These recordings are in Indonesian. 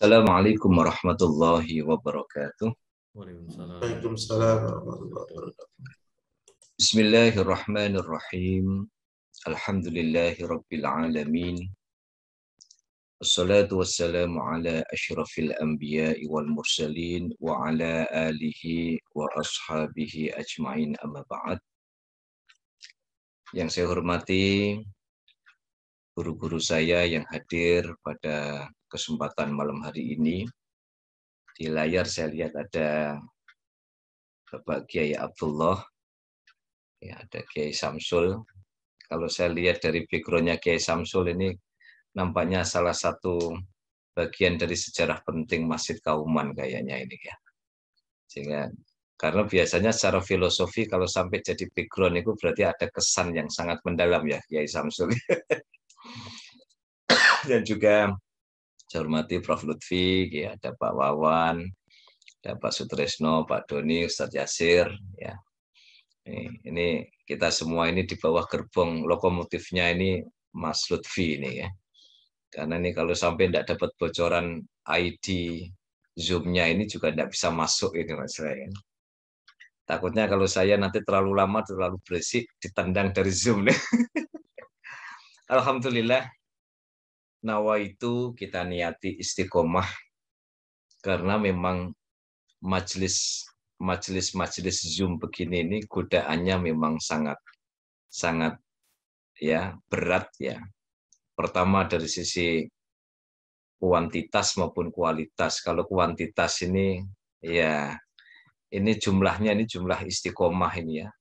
Assalamualaikum warahmatullahi wabarakatuh. Waalaikumsalam warahmatullahi wabarakatuh. Bismillahirrahmanirrahim. Alhamdulillahi rabbil alamin. Wassalatu wassalamu ala asyrafil anbiya'i wal mursalin wa ala alihi wa ashabihi ajma'in amma ba'd. Yang saya hormati guru-guru saya yang hadir pada kesempatan malam hari ini. Di layar saya lihat ada Bapak Kiai Abdullah, ya, ada Kiai Samsul. Kalau saya lihat dari background-nya Kiai Samsul ini nampaknya salah satu bagian dari sejarah penting Masjid Kauman kayaknya ini ya. Sehingga karena biasanya secara filosofi kalau sampai jadi background itu berarti ada kesan yang sangat mendalam ya Kiai Samsul. Dan juga saya hormati Prof. Lutfi, ya, ada Pak Wawan, ada Pak Sutresno, Pak Doni, Ustadz Yasir, ya. Ini kita semua ini di bawah gerbong lokomotifnya ini Mas Lutfi ini ya. Karena ini kalau sampai tidak dapat bocoran ID Zoom-nya ini juga tidak bisa masuk ini Mas Ray. Takutnya kalau saya nanti terlalu lama, terlalu berisik, ditendang dari Zoom nih. Alhamdulillah, nawaitu kita niati istiqomah karena memang majelis Zoom begini ini godaannya memang sangat ya berat ya. Pertama dari sisi kuantitas maupun kualitas. Kalau kuantitas ini ya ini jumlahnya ini jumlah istiqomah ini ya.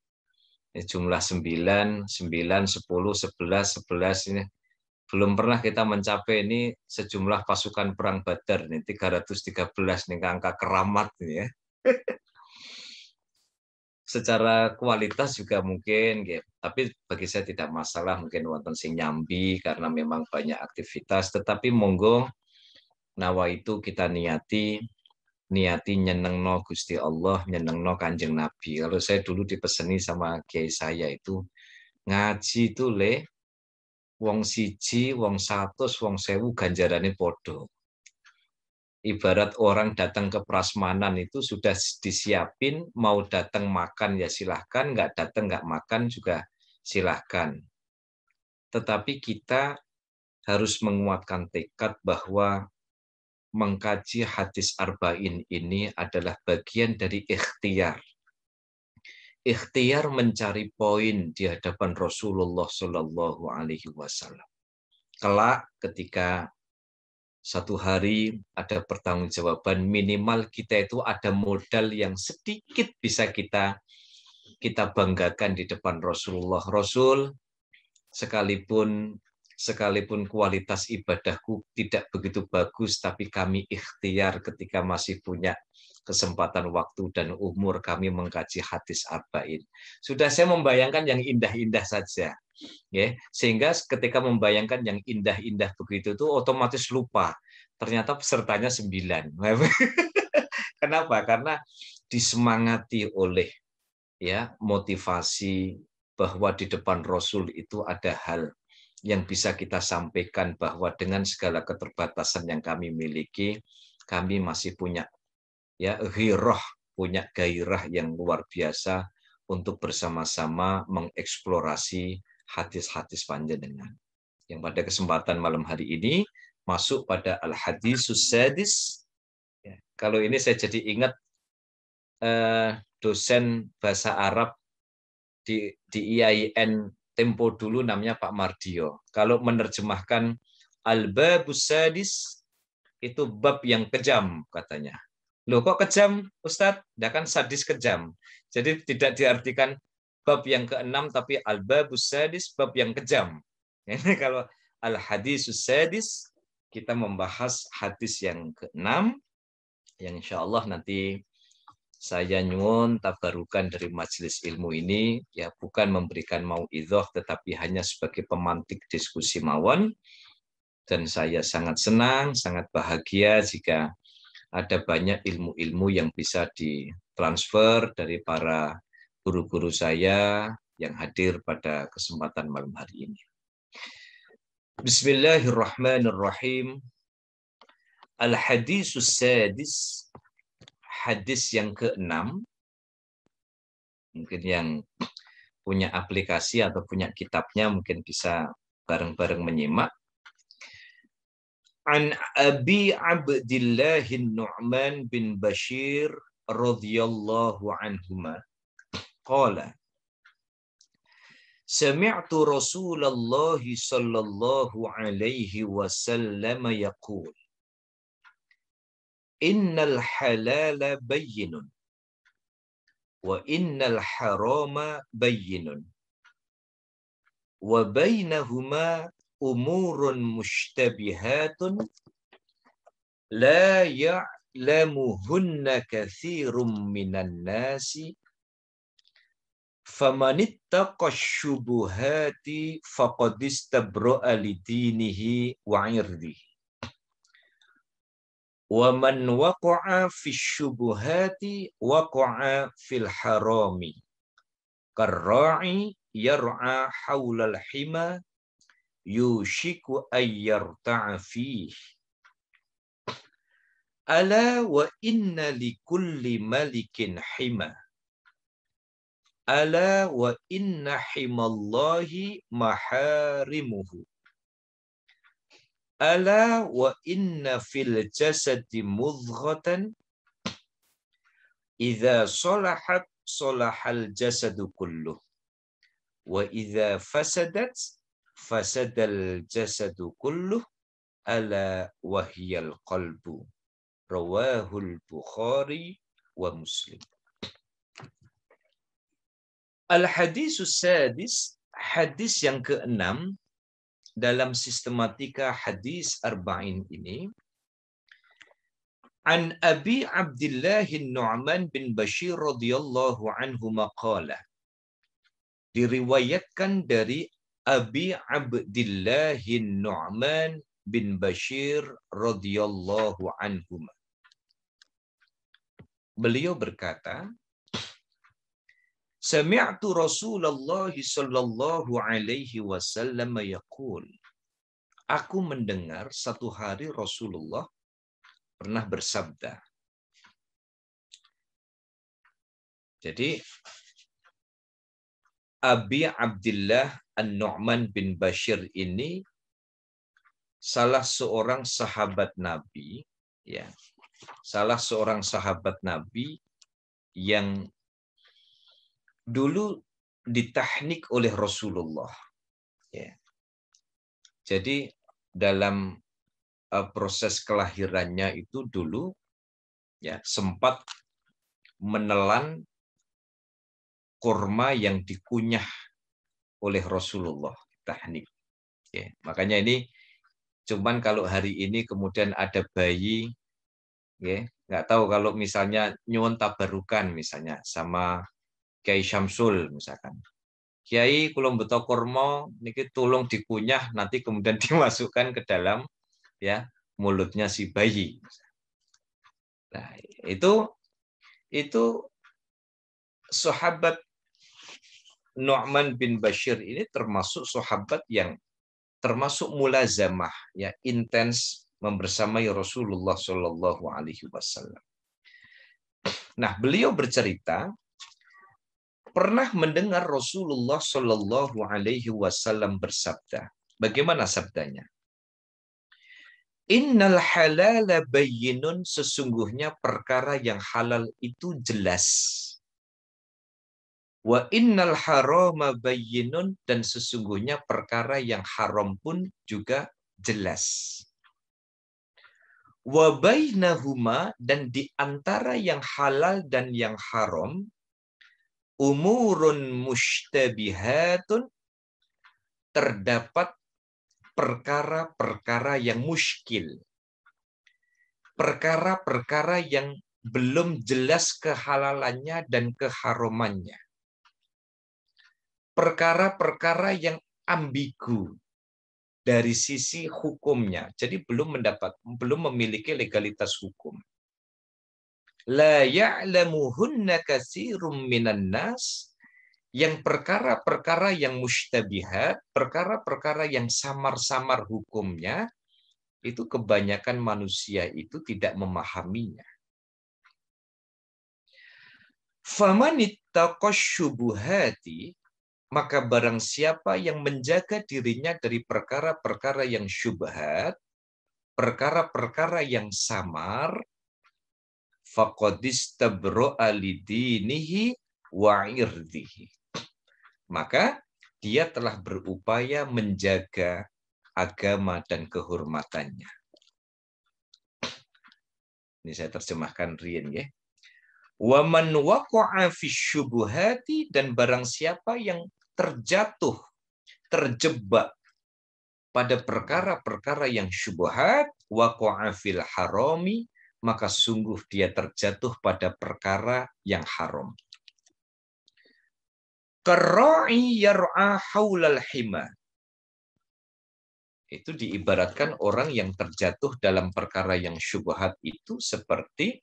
Ini jumlah 9, 10, 11 ini. Belum pernah kita mencapai ini sejumlah pasukan perang Badar nih 313 nih angka keramat nih ya. Secara kualitas juga mungkin gitu. Tapi bagi saya tidak masalah mungkin wonten sing nyambi karena memang banyak aktivitas, tetapi monggo nawa itu kita niati nyenengno Gusti Allah, nyenengno Kanjeng Nabi. Kalau saya dulu dipeseni sama kiai saya itu ngaji itu wong siji, wong 100, wong 1000 ganjarane podo. Ibarat orang datang ke prasmanan itu sudah disiapin, mau datang makan ya silahkan, nggak datang nggak makan juga silahkan. Tetapi kita harus menguatkan tekad bahwa mengkaji hadis arba'in ini adalah bagian dari ikhtiar. Ikhtiar mencari poin di hadapan Rasulullah Shallallahu Alaihi Wasallam. Kelak ketika satu hari ada pertanggungjawaban, minimal kita itu ada modal yang sedikit bisa kita banggakan di depan Rasulullah. Rasul, sekalipun kualitas ibadahku tidak begitu bagus, tapi kami ikhtiar ketika masih punya kesempatan waktu dan umur kami mengkaji hadis arba'in. Sudah saya membayangkan yang indah-indah saja. Ya, sehingga ketika membayangkan yang indah-indah begitu itu otomatis lupa. Ternyata pesertanya 9. Kenapa? Karena disemangati oleh ya motivasi bahwa di depan Rasul itu ada hal yang bisa kita sampaikan bahwa dengan segala keterbatasan yang kami miliki, kami masih punya ya ghirah, punya gairah yang luar biasa untuk bersama-sama mengeksplorasi hadis-hadis panjenengan. Yang pada kesempatan malam hari ini masuk pada al-hadisus sadis. Ya, kalau ini saya jadi ingat dosen bahasa Arab di IAIN tempo dulu namanya Pak Mardio. Kalau menerjemahkan al-babus sadis itu bab yang kejam katanya. Loh kok kejam Ustadz? Dia kan sadis kejam. Jadi tidak diartikan bab yang ke-6 tapi al-babus sadis bab yang kejam. Ini kalau al-hadisus sadis kita membahas hadis yang ke-6 yang insya Allah nanti saya nyuwun tabarukan dari majelis ilmu ini ya bukan memberikan mauidhah tetapi hanya sebagai pemantik diskusi mawon. Dan saya sangat senang, sangat bahagia jika ada banyak ilmu-ilmu yang bisa ditransfer dari para guru-guru saya yang hadir pada kesempatan malam hari ini. Bismillahirrahmanirrahim. Al-hadisus sadis, hadis yang ke-6, mungkin yang punya aplikasi atau punya kitabnya mungkin bisa bareng-bareng menyimak. An Abi Abdillah Nu'man bin Bashir radhiyallahu anhuma qala Sami'tu Rasulullah sallallahu alaihi wasallam yaqul Innal halala bayyinun wa innal harama bayyinun wa bainahuma umurun mushtabihatun la ya'lamuhunna katsirun minan nasi famanittaqa syubuhati faqad istabra'a lidinihi wa 'irdihi wa man waqa'a fis syubuhati waqa'a fil harami karra'i yar'a haulal hima yushiku ayyarta'a fihi ala wa inna likulli malikin hima ala wa inna himallahi maharimuhu ala wa inna fil jasadi mudghatan idza salahat salahal jasadu kulluh wa idza fasadat fasadal jasadu kulluh ala wahyal qalbu rawahul Bukhari wa Muslim. Al-hadisus sadis, hadis yang ke-6 dalam sistematika hadis arba'in ini. An Abi Abdillah Nu'man bin Bashir radhiyallahu anhu maqala. Diriwayatkan dari Abi Abdillah Nu'man bin Bashir radhiyallahu anhu. Beliau berkata, Sami'tu Rasulullah sallallahu alaihi wasallam yaqul. Aku mendengar satu hari Rasulullah pernah bersabda. Jadi Abi Abdillah An-Nu'man bin Bashir ini salah seorang sahabat Nabi, ya. Salah seorang sahabat Nabi yang dulu ditahnik oleh Rasulullah. Ya. Jadi dalam proses kelahirannya itu dulu ya sempat menelan kurma yang dikunyah oleh Rasulullah, tahnik. Ya. Makanya ini cuman kalau hari ini kemudian ada bayi, ya, nggak tahu kalau misalnya nyuwun tabarukan misalnya sama Kiai Syamsul misalkan. Kiai kula beto kurma niki tolong dikunyah nanti kemudian dimasukkan ke dalam ya mulutnya si bayi. Nah, itu sahabat Nu'man bin Bashir ini termasuk sahabat yang termasuk mulazamah ya intens membersamai Rasulullah Shallallahu alaihi wasallam. Nah, beliau bercerita pernah mendengar Rasulullah Shallallahu alaihi wasallam bersabda. Bagaimana sabdanya? Innal halala bayyinun, sesungguhnya perkara yang halal itu jelas. Wa innal harama bayyinun, dan sesungguhnya perkara yang haram pun juga jelas. Wa bainahuma, dan di antara yang halal dan yang haram, umurun mushtabihatun, terdapat perkara-perkara yang muskil. Perkara-perkara yang belum jelas kehalalannya dan keharamannya. Perkara-perkara yang ambigu dari sisi hukumnya. Jadi belum memiliki legalitas hukum. La ya'lamuhunna katsirum minan nas, yang perkara-perkara yang mushtabihat, perkara-perkara yang samar-samar hukumnya, itu kebanyakan manusia itu tidak memahaminya. Famanittaqasyubuhati, maka barang siapa yang menjaga dirinya dari perkara-perkara yang syubhat, perkara-perkara yang samar, faqadistabra'a lidinihi wa irdihi, maka dia telah berupaya menjaga agama dan kehormatannya. Ini saya terjemahkan riyen ya. Wa man waqa'a fi syubuhati, dan barang siapa yang terjatuh, terjebak pada perkara-perkara yang syubhat, waqa'a fil harami, maka sungguh dia terjatuh pada perkara yang haram. Qarra'i yar'a haulal hima, itu diibaratkan orang yang terjatuh dalam perkara yang syubhat itu seperti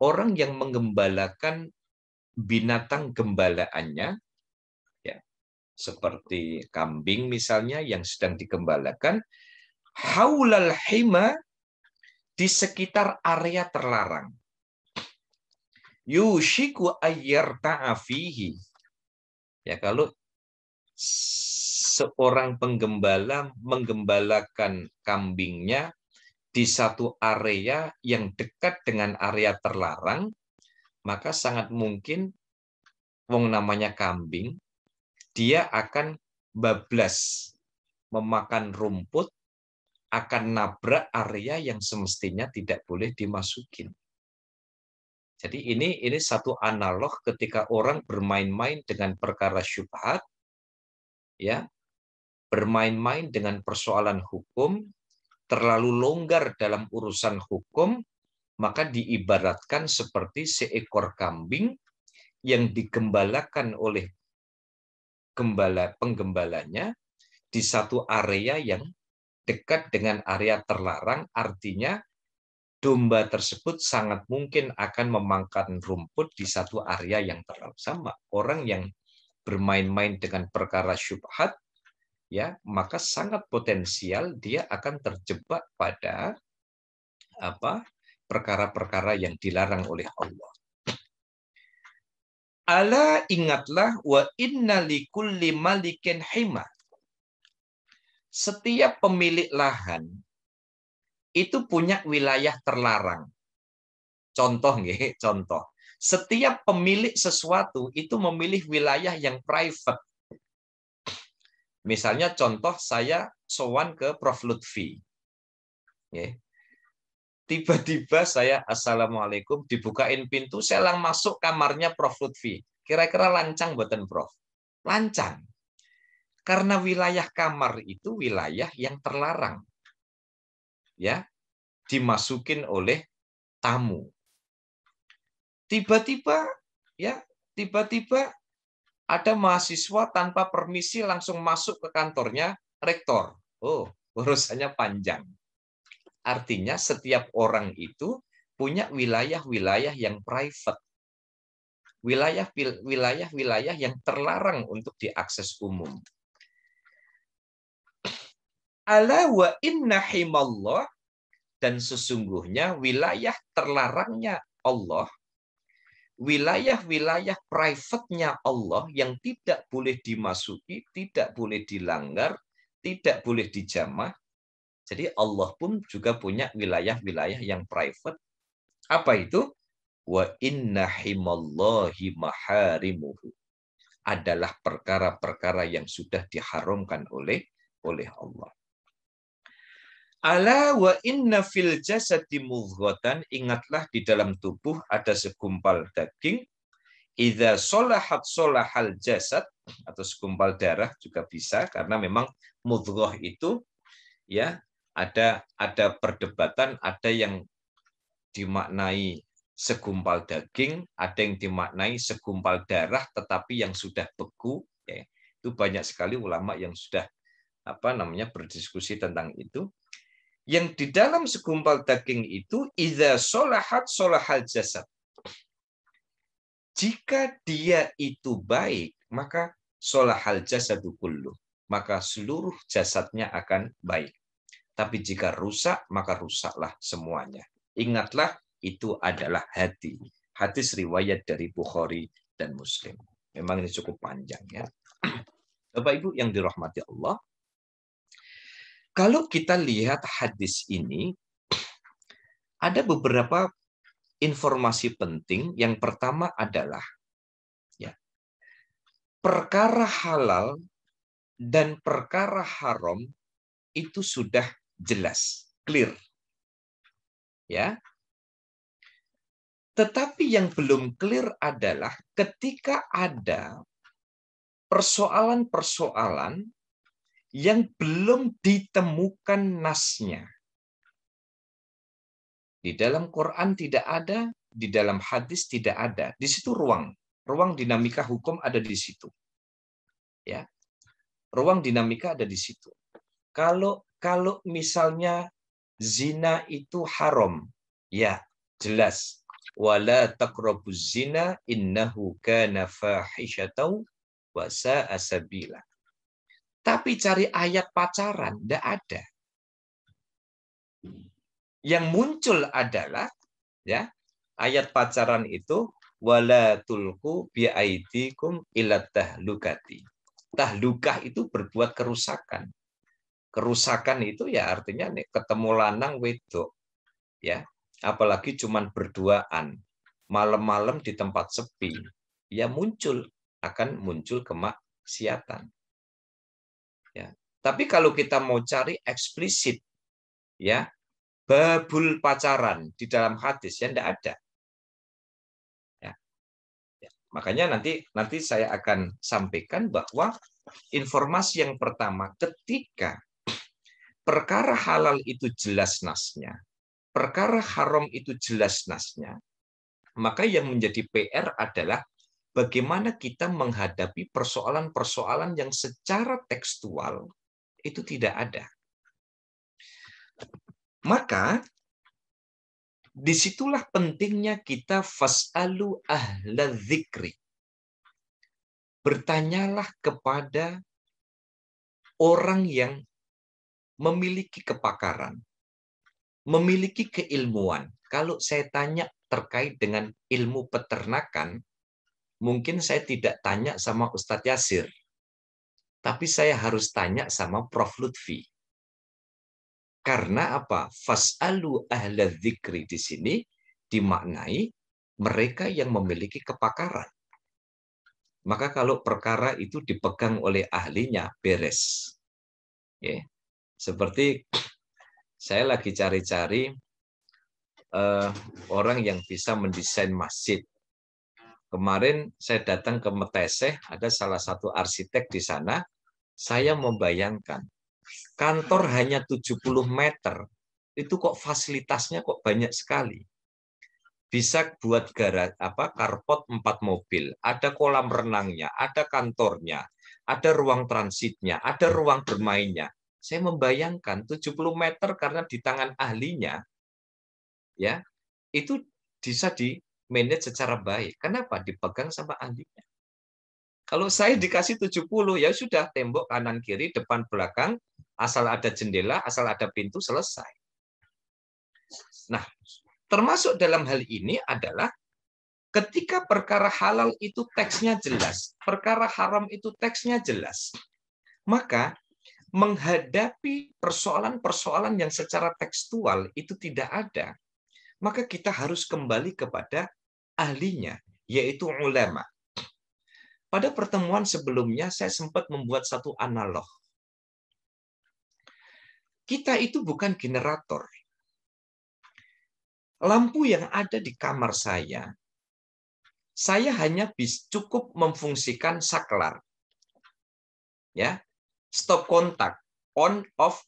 orang yang menggembalakan binatang gembalaannya, ya, seperti kambing misalnya yang sedang digembalakan, haulal hima, di sekitar area terlarang. Yushiku ayyarta'a fihi, ya, kalau seorang penggembala menggembalakan kambingnya di satu area yang dekat dengan area terlarang, maka sangat mungkin wong namanya kambing, dia akan bablas memakan rumput, akan nabrak area yang semestinya tidak boleh dimasukin. Jadi ini satu analog ketika orang bermain-main dengan perkara syubhat, ya, bermain-main dengan persoalan hukum, terlalu longgar dalam urusan hukum, maka diibaratkan seperti seekor kambing yang digembalakan oleh penggembalanya di satu area yang dekat dengan area terlarang, artinya domba tersebut sangat mungkin akan memakan rumput di satu area yang terlarang. Sama, orang yang bermain-main dengan perkara syubhat, ya, maka sangat potensial dia akan terjebak pada perkara-perkara yang dilarang oleh Allah. Ala, ingatlah, wa inna likulli malikin hima, setiap pemilik lahan itu punya wilayah terlarang. Contoh nggih, contoh. Setiap pemilik sesuatu itu memilih wilayah yang private. Misalnya contoh, saya sowan ke Prof Lutfi. Tiba-tiba saya assalamualaikum, dibukain pintu, saya langsung masuk kamarnya Prof Lutfi. Kira-kira lancang buatan Prof? Lancang. Karena wilayah kamar itu wilayah yang terlarang. Ya, dimasukin oleh tamu. Tiba-tiba ada mahasiswa tanpa permisi langsung masuk ke kantornya rektor. Oh, urusannya panjang. Artinya setiap orang itu punya wilayah-wilayah yang private. Wilayah-wilayah yang terlarang untuk diakses umum. Ala wa inna himallah, dan sesungguhnya wilayah terlarangnya Allah, wilayah-wilayah private-nya Allah yang tidak boleh dimasuki, tidak boleh dilanggar, tidak boleh dijamah. Jadi Allah pun juga punya wilayah-wilayah yang private. Apa itu? Wa inna himallahi maharimuhu, adalah perkara-perkara yang sudah diharamkan oleh Allah. Ala wa inna fil jasadi mudghatan, ingatlah di dalam tubuh ada segumpal daging. Idza sholahat sholahal jasad, atau segumpal darah juga bisa, karena memang mudghah itu, ya, ada perdebatan, ada yang dimaknai segumpal daging, ada yang dimaknai segumpal darah tetapi yang sudah beku, ya. Itu banyak sekali ulama yang sudah berdiskusi tentang itu. Yang di dalam segumpal daging itu, idza sholahat sholahal jasad, jika dia itu baik, maka sholahal jasadu kullu, maka seluruh jasadnya akan baik. Tapi jika rusak, maka rusaklah semuanya. Ingatlah, itu adalah hati. Hadis riwayat dari Bukhari dan Muslim. Memang ini cukup panjang ya. Bapak Ibu yang dirahmati Allah, kalau kita lihat hadis ini, ada beberapa informasi penting. Yang pertama adalah ya, perkara halal dan perkara haram itu sudah jelas, clear. Ya. Tetapi yang belum clear adalah ketika ada persoalan-persoalan yang belum ditemukan nasnya. Di dalam Quran tidak ada, di dalam hadis tidak ada. Di situ ruang dinamika hukum ada di situ. Ya. Ruang dinamika ada di situ. Kalau misalnya zina itu haram, ya jelas. Wala taqrabuz zina innahu kana fahisyatan wa sa'a sabila. Tapi cari ayat pacaran enggak ada. Yang muncul adalah ya, ayat pacaran itu wala tulqu bi aidikum ila tahlukati. Tahlukah itu berbuat kerusakan. Kerusakan itu ya artinya nih, ketemu lanang wedok ya, apalagi cuman berduaan malam-malam di tempat sepi, ya akan muncul kemaksiatan. Ya. Tapi kalau kita mau cari eksplisit ya, babul pacaran di dalam hadis ya enggak ada. Ya. Ya. Makanya nanti saya akan sampaikan bahwa informasi yang pertama, ketika perkara halal itu jelas nasnya, perkara haram itu jelas nasnya, maka yang menjadi PR adalah bagaimana kita menghadapi persoalan-persoalan yang secara tekstual itu tidak ada. Maka disitulah pentingnya kita fas'alu ahla dzikri. Bertanyalah kepada orang yang memiliki kepakaran, memiliki keilmuan. Kalau saya tanya terkait dengan ilmu peternakan, mungkin saya tidak tanya sama Ustadz Yasir, tapi saya harus tanya sama Prof. Lutfi. Karena apa? Fas'alu ahla dzikri di sini dimaknai mereka yang memiliki kepakaran. Maka kalau perkara itu dipegang oleh ahlinya, beres. Ya. Seperti saya lagi cari-cari orang yang bisa mendesain masjid. Kemarin saya datang ke Meteseh, ada salah satu arsitek di sana. Saya membayangkan, kantor hanya 70 meter, itu kok fasilitasnya kok banyak sekali. Bisa buat karpot 4 mobil, ada kolam renangnya, ada kantornya, ada ruang transitnya, ada ruang bermainnya. Saya membayangkan 70 meter karena di tangan ahlinya, ya itu bisa di-manage secara baik. Kenapa? Dipegang sama ahlinya. Kalau saya dikasih 70, ya sudah, tembok kanan kiri, depan belakang, asal ada jendela, asal ada pintu, selesai. Nah, termasuk dalam hal ini adalah ketika perkara halal itu teksnya jelas, perkara haram itu teksnya jelas, maka menghadapi persoalan-persoalan yang secara tekstual itu tidak ada, maka kita harus kembali kepada ahlinya, yaitu ulama. Pada pertemuan sebelumnya saya sempat membuat satu analog. Kita itu bukan generator. Lampu yang ada di kamar saya hanya cukup memfungsikan saklar. Ya. Stop kontak, on off.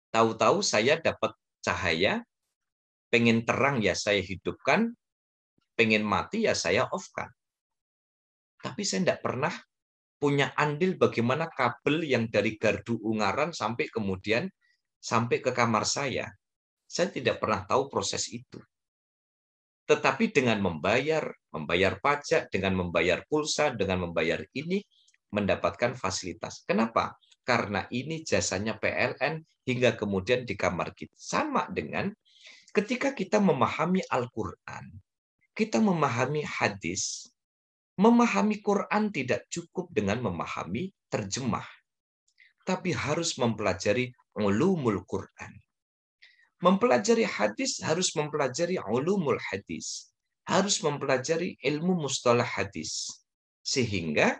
Tahu-tahu saya dapat cahaya, pengen terang ya saya hidupkan, pengen mati ya saya off-kan. Tapi saya tidak pernah punya andil bagaimana kabel yang dari gardu Ungaran sampai kemudian sampai ke kamar saya. Saya tidak pernah tahu proses itu. Tetapi dengan membayar pajak, dengan membayar pulsa, dengan membayar ini, mendapatkan fasilitas. Kenapa? karena ini jasanya PLN hingga kemudian di kamar kita. Sama dengan ketika kita memahami Al-Quran, kita memahami hadis, memahami Quran tidak cukup dengan memahami terjemah, tapi harus mempelajari ulumul Quran. Mempelajari hadis harus mempelajari ulumul hadis, harus mempelajari ilmu mustalah hadis, sehingga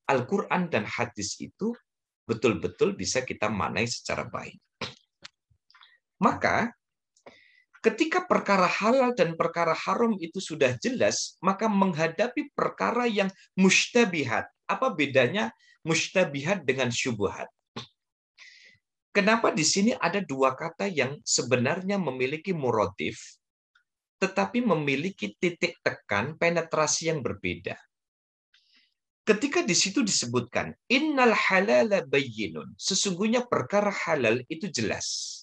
Al-Quran dan hadis itu betul-betul bisa kita manai secara baik. Maka ketika perkara halal dan perkara haram itu sudah jelas, maka menghadapi perkara yang mustabihat. Apa bedanya mustabihat dengan syubhat? Kenapa di sini ada dua kata yang sebenarnya memiliki muradif, tetapi memiliki titik tekan penetrasi yang berbeda? Ketika di situ disebutkan, innal halala bayyinun, sesungguhnya perkara halal itu jelas.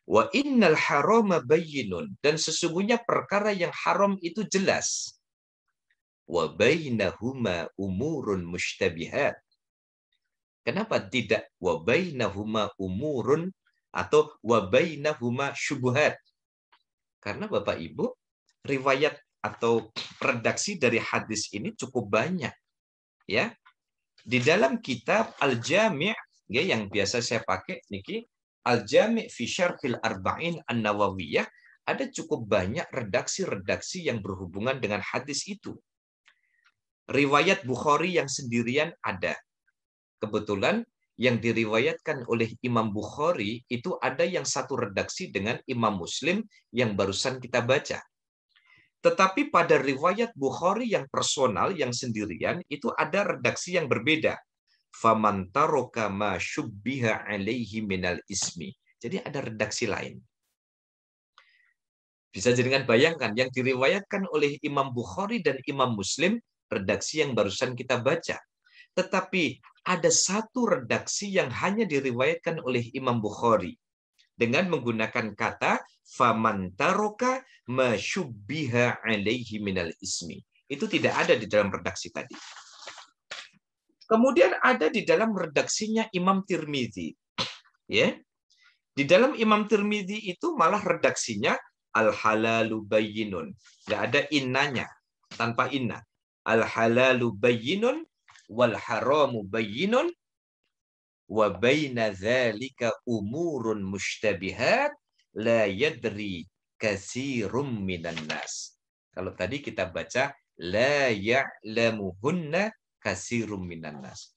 Wa innal harama bayyinun, dan sesungguhnya perkara yang haram itu jelas. Wa bainahuma umurun mushtabihat. Kenapa tidak wa bainahuma umurun atau wa bainahuma syubhat? Karena Bapak Ibu, riwayat atau redaksi dari hadis ini cukup banyak. Ya. Di dalam kitab Al-Jami' ya, yang biasa saya pakai niki, Al-Jami' fi Syarhil Arba'in An-Nawawiyah, ada cukup banyak redaksi-redaksi yang berhubungan dengan hadis itu. Riwayat Bukhari yang sendirian ada. Kebetulan yang diriwayatkan oleh Imam Bukhari itu ada yang satu redaksi dengan Imam Muslim yang barusan kita baca. Tetapi pada riwayat Bukhari yang personal, yang sendirian, itu ada redaksi yang berbeda. Faman taraka ma syubbiha alaihi minal ismi. Jadi ada redaksi lain. Bisa jadikan bayangkan, yang diriwayatkan oleh Imam Bukhari dan Imam Muslim, redaksi yang barusan kita baca. Tetapi ada satu redaksi yang hanya diriwayatkan oleh Imam Bukhari dengan menggunakan kata faman taraka ma syubbiha alaihi minal ismi. Itu tidak ada di dalam redaksi tadi. Kemudian ada di dalam redaksinya Imam Tirmidzi. Ya. Di dalam Imam Tirmidzi itu malah redaksinya al-halalu bayyinun. Enggak ada innanya, tanpa inna. Al-halalu bayyinun wal haramu bayyinun wa baina dzalika umurun mushtabihat la yadri katsirum minan nas. Kalau tadi kita baca la ya'lamuhunna katsirum minan nas.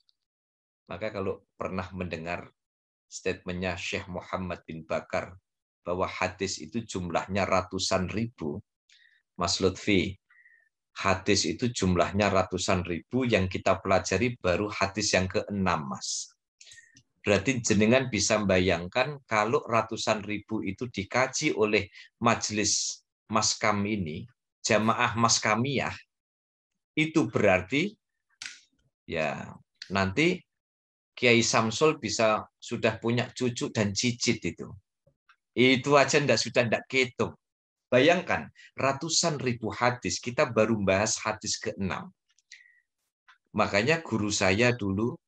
Maka kalau pernah mendengar statementnya Syekh Muhammad bin Bakar bahwa hadis itu jumlahnya ratusan ribu, Mas Lutfi, hadis itu jumlahnya ratusan ribu, yang kita pelajari baru hadis yang ke-6, Mas. Berarti jenengan bisa bayangkan kalau ratusan ribu itu dikaji oleh majelis maskam ini, jamaah maskamiyah, itu berarti ya nanti Kiai Samsul bisa sudah punya cucu dan cicit itu. Itu aja sudah tidak kehitung. Bayangkan, ratusan ribu hadis, kita baru bahas hadis ke-6. Makanya guru saya dulu,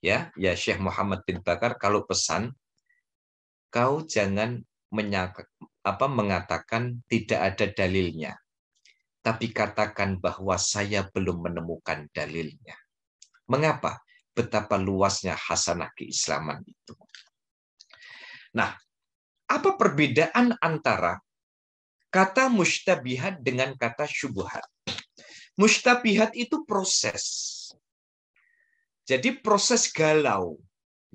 ya Syekh Muhammad bin Bakar, kalau pesan, kau jangan mengatakan tidak ada dalilnya, tapi katakan bahwa saya belum menemukan dalilnya. Mengapa? Betapa luasnya hasanah keislaman itu. Nah, apa perbedaan antara kata mustabihat dengan kata syubhat? Mustabihat itu proses. Jadi proses galau.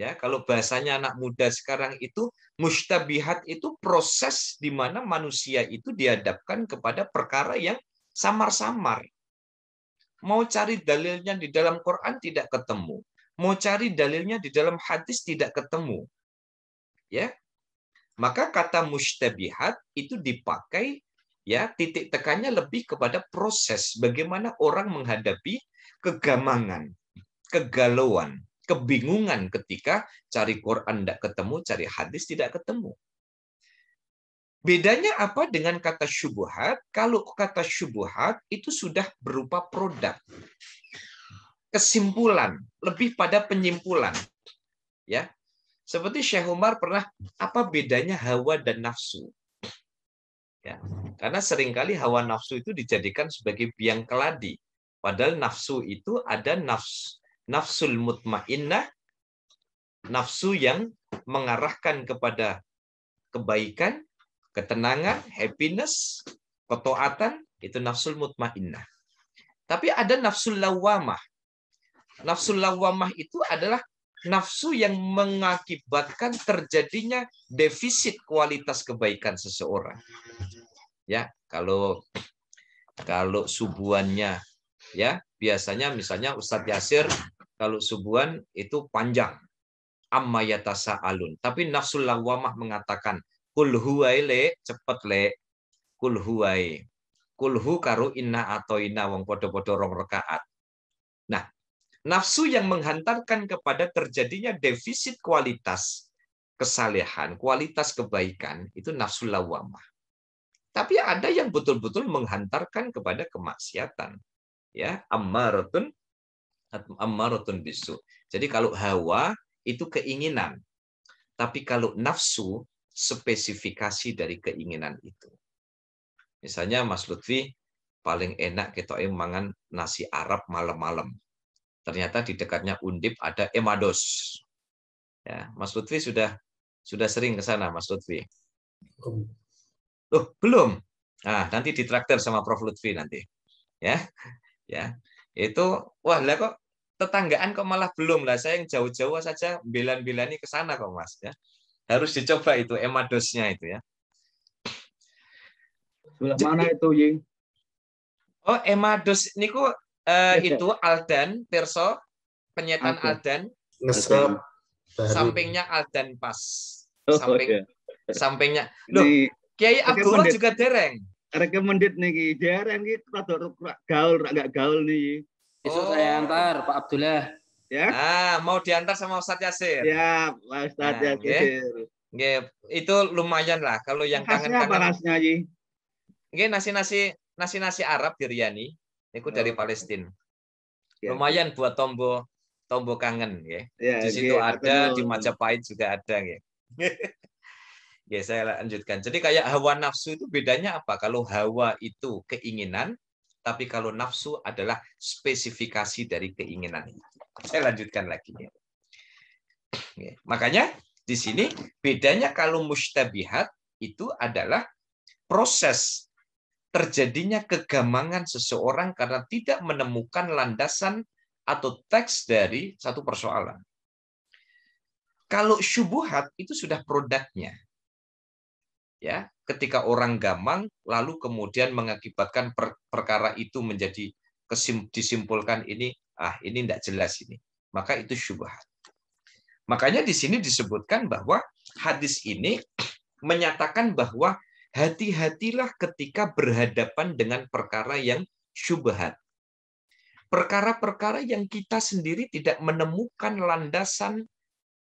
Ya, kalau bahasanya anak muda sekarang itu, mustabihat itu proses di mana manusia itu dihadapkan kepada perkara yang samar-samar. Mau cari dalilnya di dalam Quran tidak ketemu. Mau cari dalilnya di dalam hadis tidak ketemu. Ya. Maka kata mustabihat itu dipakai, ya, titik tekannya lebih kepada proses bagaimana orang menghadapi kegamangan, kegalauan, kebingungan ketika cari Quran tidak ketemu, cari hadis tidak ketemu. Bedanya apa dengan kata syubhat? Kalau kata syubhat itu sudah berupa produk, kesimpulan, lebih pada penyimpulan. Ya, seperti Syekh Umar pernah, apa bedanya hawa dan nafsu? Ya, karena seringkali hawa nafsu itu dijadikan sebagai biang keladi. Padahal nafsu itu ada nafsul mutmainnah, nafsu yang mengarahkan kepada kebaikan, ketenangan, happiness, ketaatan, itu nafsul mutmainnah. Tapi ada nafsul lawamah. Nafsul lawamah itu adalah nafsu yang mengakibatkan terjadinya defisit kualitas kebaikan seseorang. Ya, kalau subuhannya, ya biasanya misalnya Ustadz Yasir kalau subuhan itu panjang, amma yatasaalun. Tapi nafsul lawamah mengatakan kul huwai le, cepet le, kul huwai. Kulhu karo inna atau inna wong podo-podo rong rekaat. Nah, nafsu yang menghantarkan kepada terjadinya defisit kualitas kesalehan, kualitas kebaikan, itu nafsu lawamah. Tapi ada yang betul-betul menghantarkan kepada kemaksiatan. Ya, ammaratun bisu. Jadi kalau hawa itu keinginan. Tapi kalau nafsu spesifikasi dari keinginan itu. Misalnya Mas Lutfi paling enak kita mangan nasi Arab malam-malam. Ternyata di dekatnya Undip ada Emados. Ya, Mas Lutfi sudah sering ke sana, Mas Lutfi. Loh, belum. Nah, nanti ditraktir sama Prof Lutfi nanti. Ya. Ya. Itu wah lah kok tetanggaan kok malah belum lah. Saya yang jauh-jauh saja bilan-bilani ke sana kok, Mas, ya. Harus dicoba itu Emadosnya itu ya. Sebelah mana itu, Ying? Oh, Emados niku itu Aldan, Perso, penyetan Aldan. Ngesrap. Sampingnya Aldan pas. Iya. Sampingnya. Loh, Kiai Abdullah juga dereng. Recommended nih, dereng iki rada gaul, enggak gaul nih. Besok saya antar Pak Abdullah. Ya. Mau diantar sama Ustadz Yasir. Ya, Pak Ustadz Yasir. Itu lumayan lah kalau yang kangen-kangen. Apa khasnya, Ji? Nasi Arab biryani, itu dari Palestina. Lumayan buat tombo kangen, ya. Di situ ada, di Majapahit juga ada, ya. Ya, saya lanjutkan. Jadi kayak hawa nafsu itu bedanya apa? Kalau hawa itu keinginan, tapi kalau nafsu adalah spesifikasi dari keinginan itu. Saya lanjutkan lagi, ya. Makanya di sini bedanya kalau mustabihat itu adalah proses terjadinya kegamangan seseorang karena tidak menemukan landasan atau teks dari satu persoalan. Kalau syubhat itu sudah produknya. Ya, ketika orang gamang lalu kemudian mengakibatkan perkara itu menjadi disimpulkan ini tidak jelas ini. Maka itu syubhat. Makanya di sini disebutkan bahwa hadis ini menyatakan bahwa hati-hatilah ketika berhadapan dengan perkara yang syubhat. Perkara-perkara yang kita sendiri tidak menemukan landasan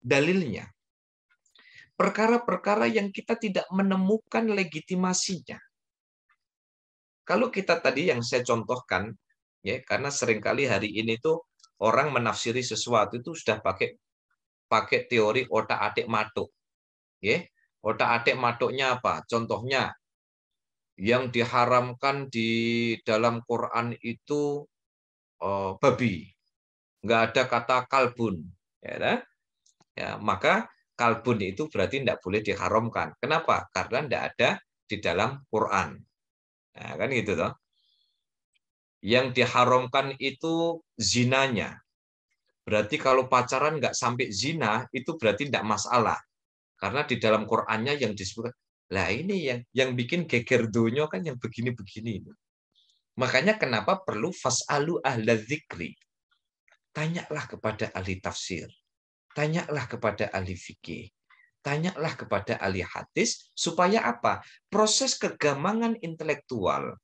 dalilnya. Perkara-perkara yang kita tidak menemukan legitimasinya. Kalau kita tadi yang saya contohkan, ya, karena seringkali hari ini tuh orang menafsiri sesuatu itu sudah pakai teori otak-atik matuk. Ya. Otak-atik matuknya apa? Contohnya, yang diharamkan di dalam Quran itu babi. Nggak ada kata kalbun. Ya, maka kalbun itu berarti tidak boleh diharamkan. Kenapa? Karena tidak ada di dalam Quran. Nah, kan gitu toh. Yang diharamkan itu zinanya. Berarti kalau pacaran nggak sampai zina, itu berarti tidak masalah. Karena di dalam Qur'annya yang disebutkan, lah ini yang bikin geger dunia kan yang begini-begini. Makanya kenapa perlu fas'alu ahla dzikri. Tanyalah kepada ahli tafsir. Tanyalah kepada ahli fikih. Tanyalah kepada ahli hadis. Supaya apa? Proses kegamangan intelektual,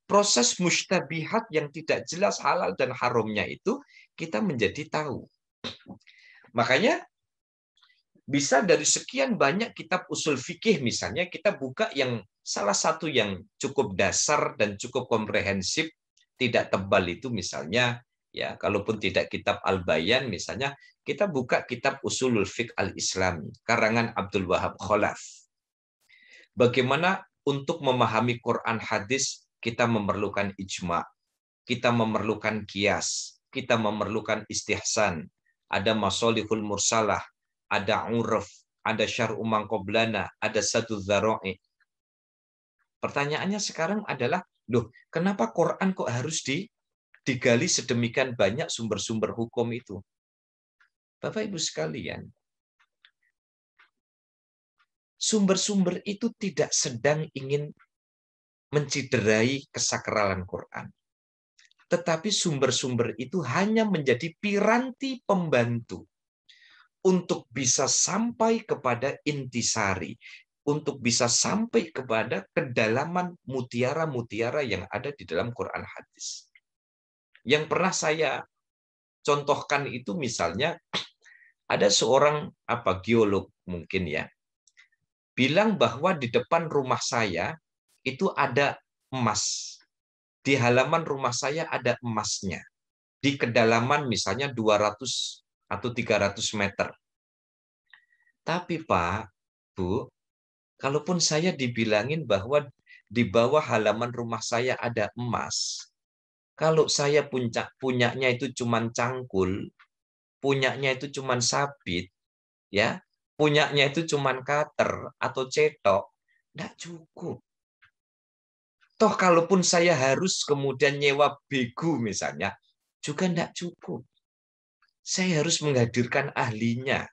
proses mustabihat yang tidak jelas halal dan haramnya itu, kita menjadi tahu. Makanya, bisa dari sekian banyak kitab usul fikih misalnya, kita buka yang salah satu yang cukup dasar dan cukup komprehensif, tidak tebal itu misalnya Ya, kalaupun tidak kitab Al-Bayan misalnya, kita buka kitab Usulul Fiqh Al-Islami karangan Abdul Wahab Khalaf. Bagaimana untuk memahami Quran hadis kita memerlukan ijma, kita memerlukan qiyas, kita memerlukan istihsan, ada masolihul mursalah, ada uruf, ada syar'u man qablana, ada satu dzara'i. Pertanyaannya sekarang adalah, loh, kenapa Quran kok harus digali sedemikian banyak sumber-sumber hukum itu? Bapak Ibu sekalian, sumber-sumber itu tidak sedang ingin menciderai kesakralan Quran. Tetapi sumber-sumber itu hanya menjadi piranti pembantu untuk bisa sampai kepada intisari, untuk bisa sampai kepada kedalaman mutiara-mutiara yang ada di dalam Quran hadis. Yang pernah saya contohkan itu misalnya ada seorang geolog mungkin ya, bilang bahwa di depan rumah saya itu ada emas. Di halaman rumah saya ada emasnya. Di kedalaman misalnya 200 atau 300 meter. Tapi Pak, Bu, kalaupun saya dibilangin bahwa di bawah halaman rumah saya ada emas, kalau saya punyanya itu cuman cangkul, punyanya itu cuman sabit, ya, punyanya itu cuman cutter atau cetok, enggak cukup. Toh kalaupun saya harus kemudian nyewa begu misalnya, juga enggak cukup. Saya harus menghadirkan ahlinya.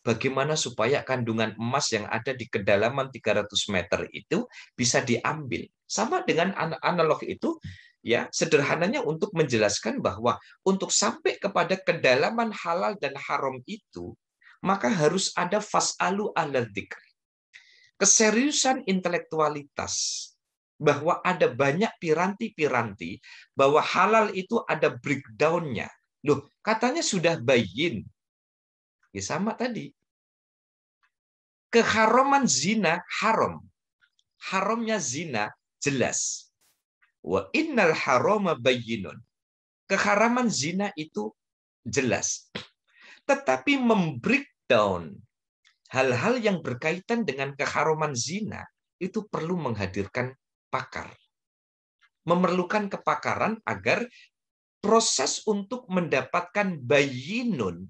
Bagaimana supaya kandungan emas yang ada di kedalaman 300 meter itu bisa diambil. Sama dengan analog itu, ya sederhananya untuk menjelaskan bahwa untuk sampai kepada kedalaman halal dan haram itu, maka harus ada fas'alu ala dzikr. Keseriusan intelektualitas, bahwa ada banyak piranti-piranti, bahwa halal itu ada breakdown-nya. Loh, katanya sudah bayin. Ya sama tadi. Keharaman zina haram. Haramnya zina jelas. Wa innal harama bayyinun. Keharaman zina itu jelas. Tetapi membreakdown hal-hal yang berkaitan dengan keharaman zina itu perlu menghadirkan pakar. Memerlukan kepakaran agar proses untuk mendapatkan bayyinun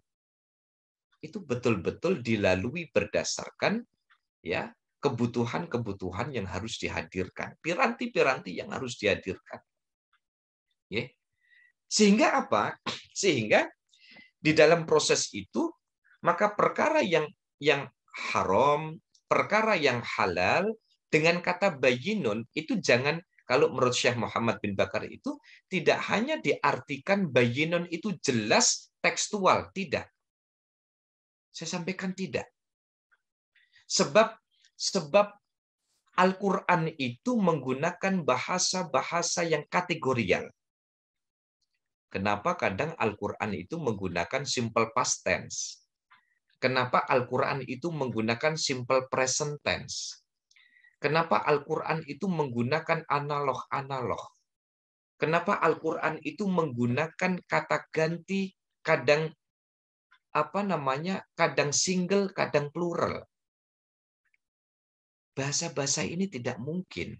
itu betul-betul dilalui berdasarkan ya kebutuhan-kebutuhan yang harus dihadirkan, piranti-piranti yang harus dihadirkan. Ya. Sehingga apa? Sehingga di dalam proses itu maka perkara yang haram, perkara yang halal dengan kata bayyinun itu jangan, kalau menurut Syekh Muhammad bin Bakar itu tidak hanya diartikan bayyinun itu jelas tekstual, tidak. Saya sampaikan tidak. Sebab Al-Quran itu menggunakan bahasa-bahasa yang kategorial. Kenapa kadang Al-Quran itu menggunakan simple past tense? Kenapa Al-Quran itu menggunakan simple present tense? Kenapa Al-Quran itu menggunakan analog-analog? Kenapa Al-Quran itu menggunakan kata ganti kadang kadang single, kadang plural. Bahasa-bahasa ini tidak mungkin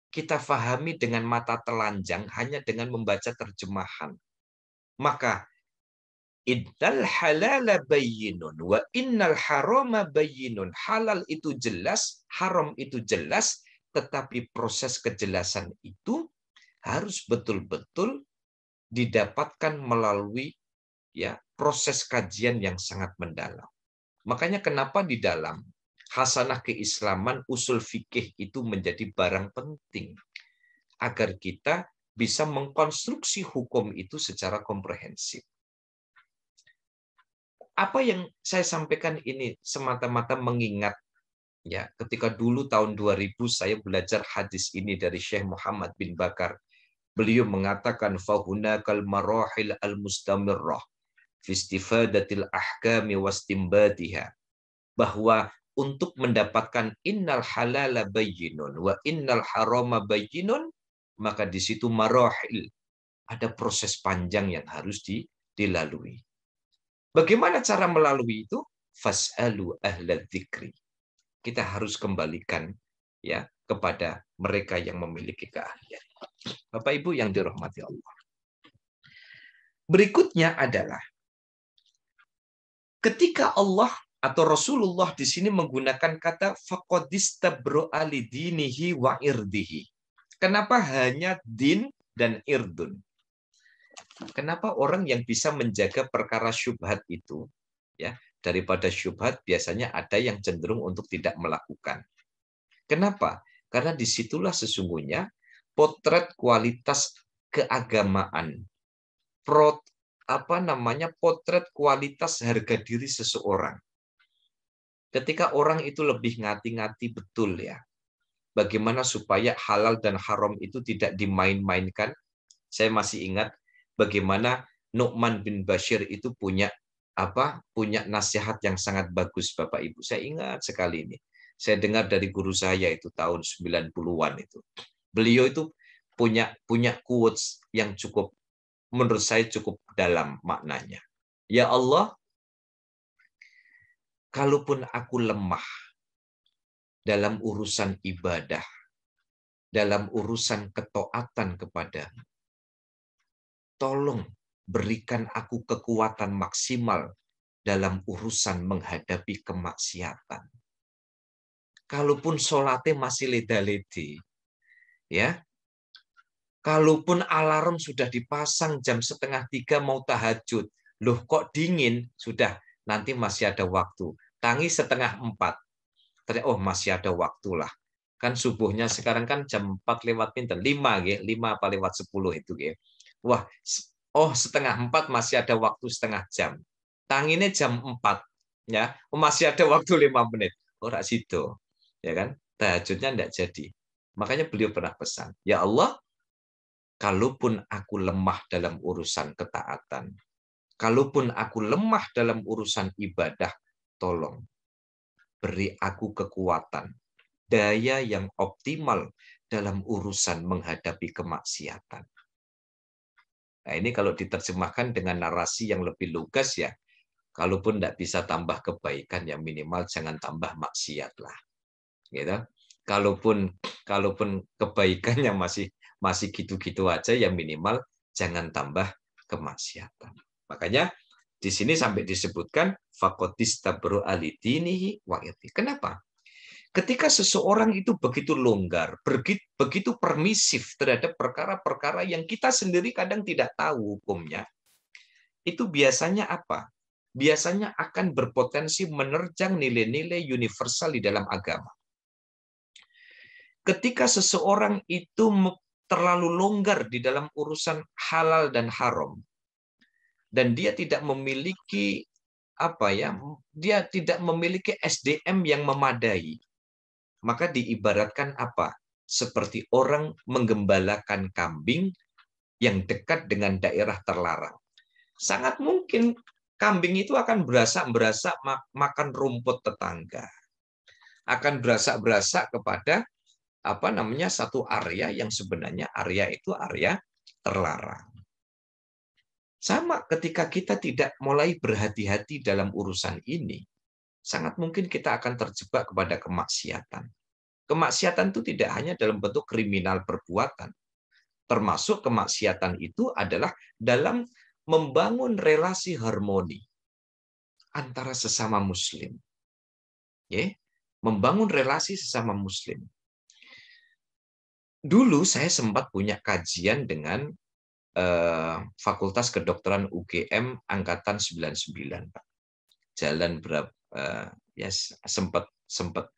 kita fahami dengan mata telanjang hanya dengan membaca terjemahan. Maka innal halala bayyinun wa innal harama bayyinun. Halal itu jelas, haram itu jelas, tetapi proses kejelasan itu harus betul-betul didapatkan melalui proses kajian yang sangat mendalam. Makanya kenapa di dalam hasanah keislaman usul fikih itu menjadi barang penting agar kita bisa mengkonstruksi hukum itu secara komprehensif. Apa yang saya sampaikan ini semata-mata mengingat ketika dulu tahun 2000 saya belajar hadis ini dari Syekh Muhammad bin Bakar. Beliau mengatakan fahunakal marahil al-mustamirrah fi istifadatil ahkami wastimbatiha, bahwa untuk mendapatkan innal halala bayyinun wa innal harama bayyinun, maka di situ marahil, Ada proses panjang yang harus dilalui. Bagaimana cara melalui itu? Fas'alu ahla dzikri. Kita harus kembalikan ya kepada mereka yang memiliki keahlian. Bapak Ibu yang dirahmati Allah. Berikutnya adalah ketika Allah atau Rasulullah di sini menggunakan kata faqadistabro'a lidinihi wa irdihi. Kenapa hanya din dan irdun? Kenapa orang yang bisa menjaga perkara syubhat itu, ya, daripada syubhat biasanya ada yang cenderung untuk tidak melakukan. Kenapa? Karena disitulah sesungguhnya potret kualitas keagamaan, potret kualitas harga diri seseorang. Ketika orang itu lebih ngati-ngati betul ya, bagaimana supaya halal dan haram itu tidak dimain-mainkan. Saya masih ingat bagaimana Nu'man bin Bashir itu punya nasihat yang sangat bagus Bapak Ibu. Saya ingat sekali ini. Saya dengar dari guru saya itu tahun 90-an itu. Beliau itu punya quotes yang cukup, menurut saya cukup dalam maknanya. Ya Allah, kalaupun aku lemah dalam urusan ibadah, dalam urusan ketaatan kepadamu, tolong berikan aku kekuatan maksimal dalam urusan menghadapi kemaksiatan. Kalaupun sholatnya masih leda-lede, ya, kalaupun alarm sudah dipasang jam 2:30 mau tahajud, loh kok dingin, sudah nanti masih ada waktu. Tangi 3:30, oh masih ada waktu lah. Kan subuhnya sekarang kan jam 4 lewat pinten, 5 apa lewat 10 itu. Wah, 3:30 masih ada waktu setengah jam. Tanginnya jam 4, ya, masih ada waktu 5 menit. Ora sido, ya kan? Tahajudnya enggak jadi. Makanya beliau pernah pesan, ya Allah, kalaupun aku lemah dalam urusan ketaatan, kalaupun aku lemah dalam urusan ibadah, tolong beri aku kekuatan, daya yang optimal dalam urusan menghadapi kemaksiatan. Nah, ini kalau diterjemahkan dengan narasi yang lebih lugas ya, kalaupun tidak bisa tambah kebaikan, ya minimal jangan tambah maksiat lah. Gitu. Kalaupun kebaikannya masih gitu-gitu aja, ya minimal jangan tambah kemaksiatan. Makanya di sini sampai disebutkan faqadistabru alidinihi wa irdi. Kenapa? Ketika seseorang itu begitu longgar, begitu permisif terhadap perkara-perkara yang kita sendiri kadang tidak tahu hukumnya, itu biasanya apa? Biasanya akan berpotensi menerjang nilai-nilai universal di dalam agama. Ketika seseorang itu terlalu longgar di dalam urusan halal dan haram, dan dia tidak memiliki dia tidak memiliki SDM yang memadai, maka diibaratkan apa? Seperti orang menggembalakan kambing yang dekat dengan daerah terlarang. Sangat mungkin kambing itu akan berasak-berasak makan rumput tetangga. Akan berasak-berasak kepada satu area yang sebenarnya area itu area terlarang. Sama ketika kita tidak mulai berhati-hati dalam urusan ini, sangat mungkin kita akan terjebak kepada kemaksiatan. Kemaksiatan itu tidak hanya dalam bentuk kriminal perbuatan. Termasuk kemaksiatan itu adalah dalam membangun relasi harmoni antara sesama muslim. Membangun relasi sesama muslim. Dulu saya sempat punya kajian dengan Fakultas Kedokteran UGM angkatan 99, Pak. Jalan berapa sempat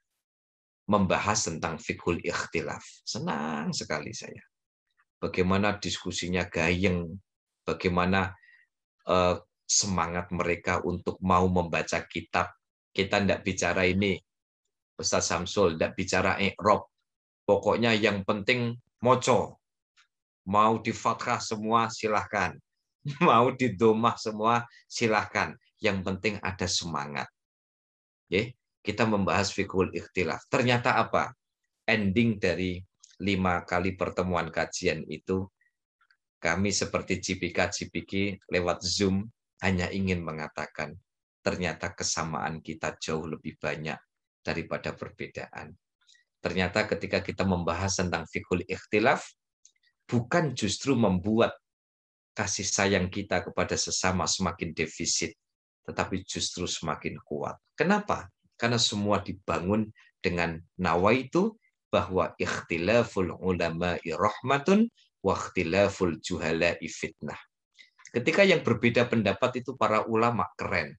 membahas tentang fiqhul ikhtilaf. Senang sekali saya. Bagaimana diskusinya gayeng, bagaimana semangat mereka untuk mau membaca kitab. Kita tidak bicara ini, Ustaz Samsul, tidak bicara i'rab. Pokoknya yang penting moco. Mau di fathah semua silahkan. Mau di domah semua silahkan. Yang penting ada semangat. Kita membahas fiqhul ikhtilaf. Ternyata apa? Ending dari 5 kali pertemuan kajian itu, Kami seperti GPK lewat Zoom hanya ingin mengatakan ternyata kesamaan kita jauh lebih banyak daripada perbedaan. Ternyata ketika kita membahas tentang fiqhul ikhtilaf, bukan justru membuat kasih sayang kita kepada sesama semakin defisit, tetapi justru semakin kuat. Kenapa? Karena semua dibangun dengan nawaitu bahwa ikhtilaful ulama'i rahmatun wa ikhtilaful juhala'i fitnah. Ketika yang berbeda pendapat itu para ulama keren,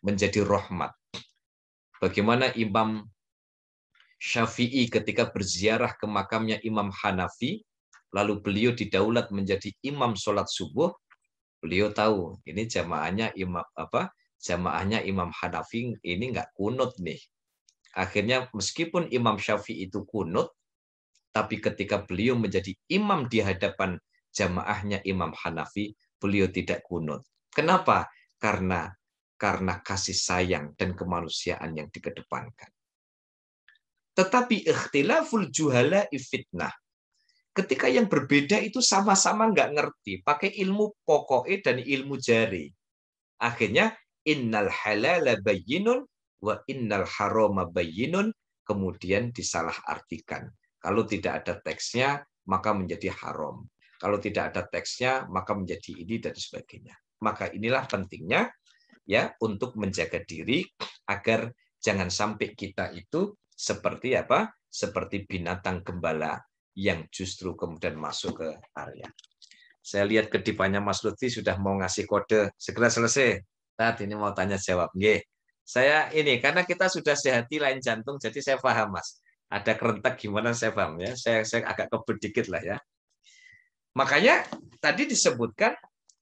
menjadi rahmat. Bagaimana Imam Syafi'i ketika berziarah ke makamnya Imam Hanafi, lalu beliau didaulat menjadi imam sholat subuh, beliau tahu ini jamaahnya Imam Hanafi ini nggak kunut nih. Akhirnya meskipun Imam Syafi'i itu kunut, tapi ketika beliau menjadi imam di hadapan jamaahnya Imam Hanafi, beliau tidak kunut. Kenapa? Karena kasih sayang dan kemanusiaan yang dikedepankan. Tetapi ikhtilaful juhala fitnah. Ketika yang berbeda itu sama-sama nggak ngerti, pakai ilmu pokoknya dan ilmu jari. Akhirnya innal halala bayyinun wa innal harama bayyinun, kemudian disalahartikan. Kalau tidak ada teksnya, maka menjadi haram. Kalau tidak ada teksnya, maka menjadi ini dan sebagainya. Maka inilah pentingnya ya untuk menjaga diri agar jangan sampai kita itu seperti apa? Seperti binatang gembala yang justru kemudian masuk ke area. Saya lihat kedipannya Mas Lutfi sudah mau ngasih kode segera selesai. Saat ini mau tanya jawab. Nggih. Saya ini karena kita sudah sehati lain jantung, jadi saya paham Mas. Ada kerentak gimana saya paham ya. Saya agak kebut dikit lah ya. Makanya tadi disebutkan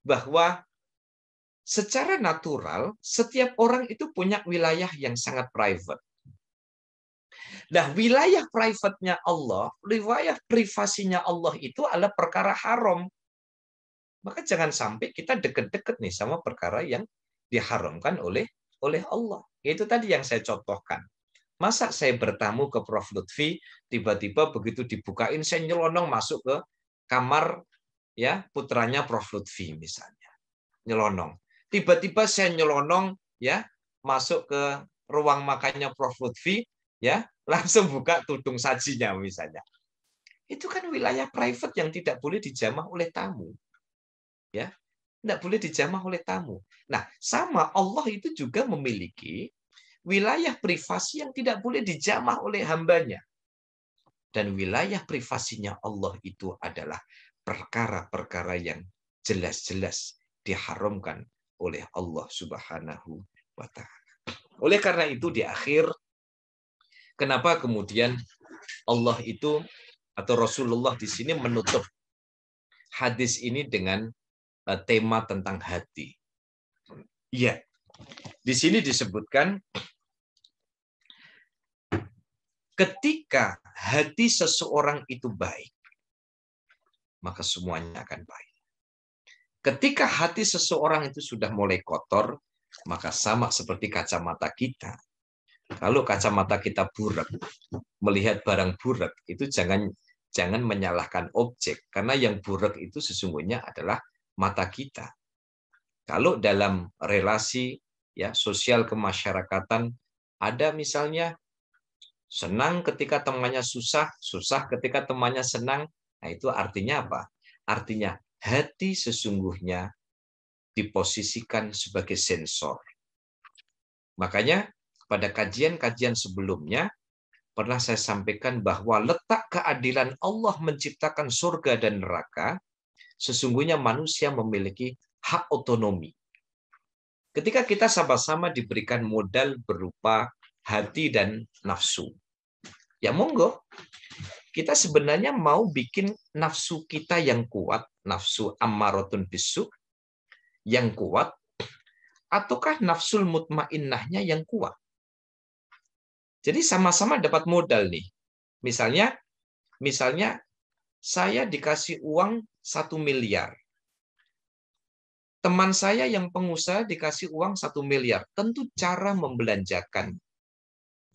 bahwa secara natural, setiap orang itu punya wilayah yang sangat private. Nah, wilayah private-nya Allah, wilayah privasinya Allah itu adalah perkara haram. Maka jangan sampai kita deket-deket nih sama perkara yang diharamkan oleh Allah. Itu tadi yang saya contohkan. Masa saya bertamu ke Prof. Lutfi, tiba-tiba begitu dibukain, saya nyelonong masuk ke kamar ya putranya Prof. Lutfi misalnya. Nyelonong. Tiba-tiba saya nyelonong ya masuk ke ruang makannya Prof. Lutfi ya langsung buka tudung sajinya misalnya. Itu kan wilayah private yang tidak boleh dijamah oleh tamu. Ya, tidak boleh dijamah oleh tamu. Nah, sama Allah itu juga memiliki wilayah privasi yang tidak boleh dijamah oleh hambanya. Dan wilayah privasinya Allah itu adalah perkara-perkara yang jelas-jelas diharamkan oleh Allah Subhanahu wa Ta'ala. Oleh karena itu di akhir, kenapa kemudian Allah itu atau Rasulullah di sini menutup hadis ini dengan tema tentang hati. Iya. Di sini disebutkan ketika hati seseorang itu baik, maka semuanya akan baik. Ketika hati seseorang itu sudah mulai kotor, maka sama seperti kacamata kita. Kalau kacamata kita burak, melihat barang burak, itu jangan menyalahkan objek, karena yang burak itu sesungguhnya adalah mata kita. Kalau dalam relasi ya sosial kemasyarakatan ada misalnya senang ketika temannya susah, susah ketika temannya senang, nah itu artinya apa? Artinya hati sesungguhnya diposisikan sebagai sensor. Makanya pada kajian-kajian sebelumnya pernah saya sampaikan bahwa letak keadilan Allah menciptakan surga dan neraka, sesungguhnya manusia memiliki hak otonomi. Ketika kita sama-sama diberikan modal berupa hati dan nafsu, ya monggo, kita sebenarnya mau bikin nafsu kita yang kuat, nafsu ammaratun bisu yang kuat, ataukah nafsul mutmainnahnya yang kuat. Jadi sama-sama dapat modal nih. Misalnya saya dikasih uang 1 miliar. Teman saya yang pengusaha dikasih uang 1 miliar. Tentu cara membelanjakan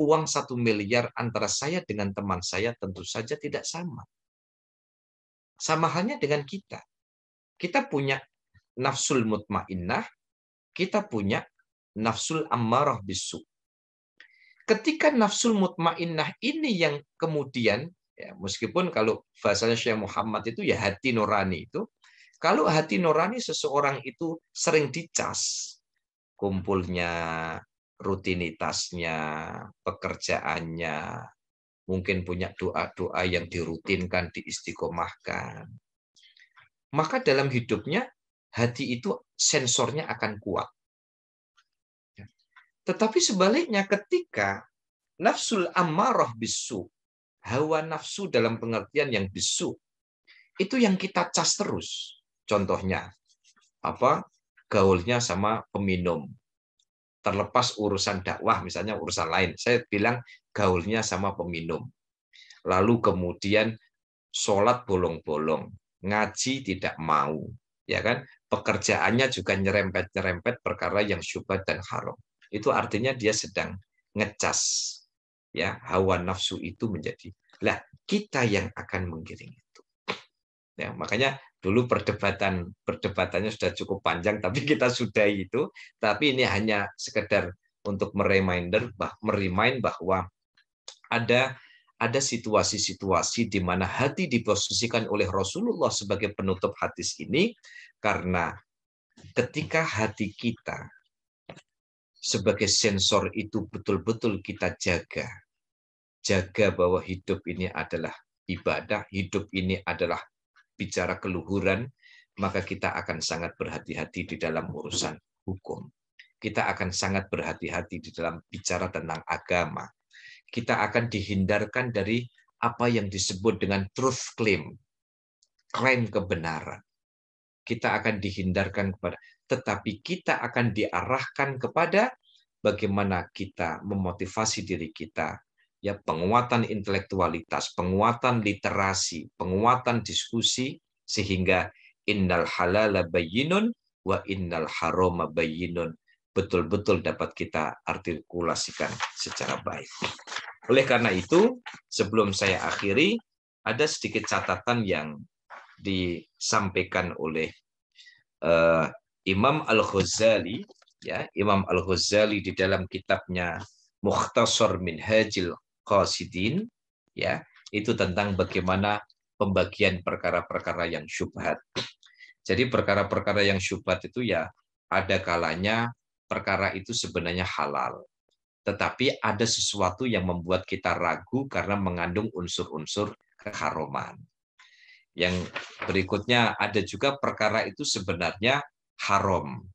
uang 1 miliar antara saya dengan teman saya tentu saja tidak sama. Sama halnya dengan kita. Kita punya nafsul mutmainnah, kita punya nafsul ammarah bisu. Ketika nafsul mutmainnah ini yang kemudian, ya, meskipun kalau bahasanya Syekh Muhammad itu ya hati nurani itu, kalau hati nurani seseorang itu sering dicas, kumpulnya, rutinitasnya, pekerjaannya, mungkin punya doa-doa yang dirutinkan, diistiqomahkan, maka dalam hidupnya hati itu sensornya akan kuat. Tetapi sebaliknya ketika nafsul ammarah bisu, hawa nafsu dalam pengertian yang bisu, itu yang kita cas terus. Contohnya, gaulnya sama peminum. Terlepas urusan dakwah, misalnya urusan lain, saya bilang gaulnya sama peminum. Lalu kemudian sholat bolong-bolong, ngaji tidak mau, ya kan? Pekerjaannya juga nyerempet-nyerempet perkara yang syubhat dan haram. Itu artinya dia sedang ngecas, ya, hawa nafsu itu menjadi. Lah, kita yang akan menggiring itu. Ya, makanya dulu perdebatannya sudah cukup panjang, tapi kita sudahi itu. Tapi ini hanya sekedar untuk meremind bahwa ada situasi-situasi di mana hati diposisikan oleh Rasulullah sebagai penutup hadis ini, karena ketika hati kita sebagai sensor itu betul-betul kita jaga bahwa hidup ini adalah ibadah, hidup ini adalah bicara keluhuran, maka kita akan sangat berhati-hati di dalam urusan hukum. Kita akan sangat berhati-hati di dalam bicara tentang agama. Kita akan dihindarkan dari apa yang disebut dengan truth claim, klaim kebenaran. Kita akan dihindarkan tetapi kita akan diarahkan kepada bagaimana kita memotivasi diri kita, ya, penguatan intelektualitas, penguatan literasi, penguatan diskusi, sehingga innal halala bayyinun wa innal harama bayyinun betul-betul dapat kita artikulasikan secara baik. Oleh karena itu, sebelum saya akhiri, ada sedikit catatan yang disampaikan oleh Imam Al-Ghazali, ya, Imam Al-Ghazali di dalam kitabnya Mukhtasar Minhajil Qasidin, ya, itu tentang bagaimana pembagian perkara-perkara yang syubhat. Jadi perkara-perkara yang syubhat itu ya ada kalanya perkara itu sebenarnya halal, tetapi ada sesuatu yang membuat kita ragu karena mengandung unsur-unsur keharuman. Yang berikutnya ada juga perkara itu sebenarnya haram,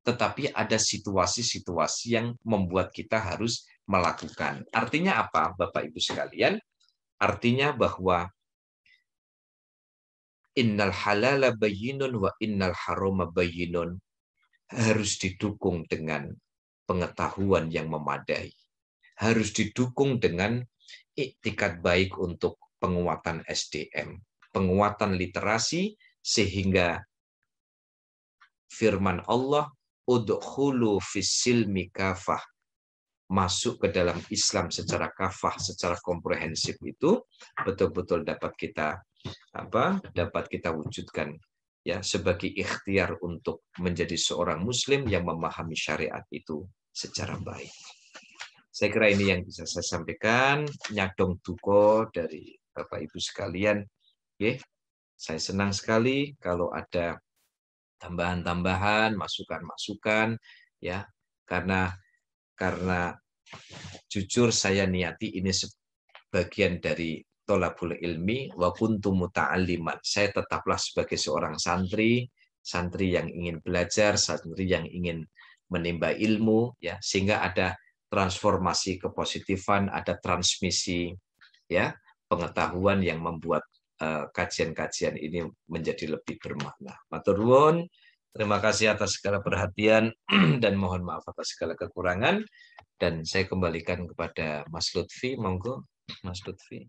tetapi ada situasi-situasi yang membuat kita harus melakukan. Artinya apa, Bapak Ibu sekalian? Artinya bahwa innal halala bayyinun wa innal harama bayyinun harus didukung dengan pengetahuan yang memadai. Harus didukung dengan iktikad baik untuk penguatan SDM, penguatan literasi, sehingga firman Allah, udkhulu fis-silmi kafah, masuk ke dalam Islam secara kafah, secara komprehensif, itu betul-betul dapat kita wujudkan, ya, sebagai ikhtiar untuk menjadi seorang muslim yang memahami syariat itu secara baik. Saya kira ini yang bisa saya sampaikan. Nyadong duko dari Bapak Ibu sekalian. Oke. Saya senang sekali kalau ada tambahan-tambahan, masukan-masukan, ya, karena jujur saya niati ini sebagian dari tholabul ilmi wa kuntu muta'alliman. Saya tetaplah sebagai seorang santri yang ingin belajar, santri yang ingin menimba ilmu, ya, sehingga ada transformasi kepositifan, ada transmisi, ya, pengetahuan yang membuat kajian-kajian ini menjadi lebih bermakna. Matur nuwun, terima kasih atas segala perhatian dan mohon maaf atas segala kekurangan, dan saya kembalikan kepada Mas Lutfi. Monggo Mas Lutfi.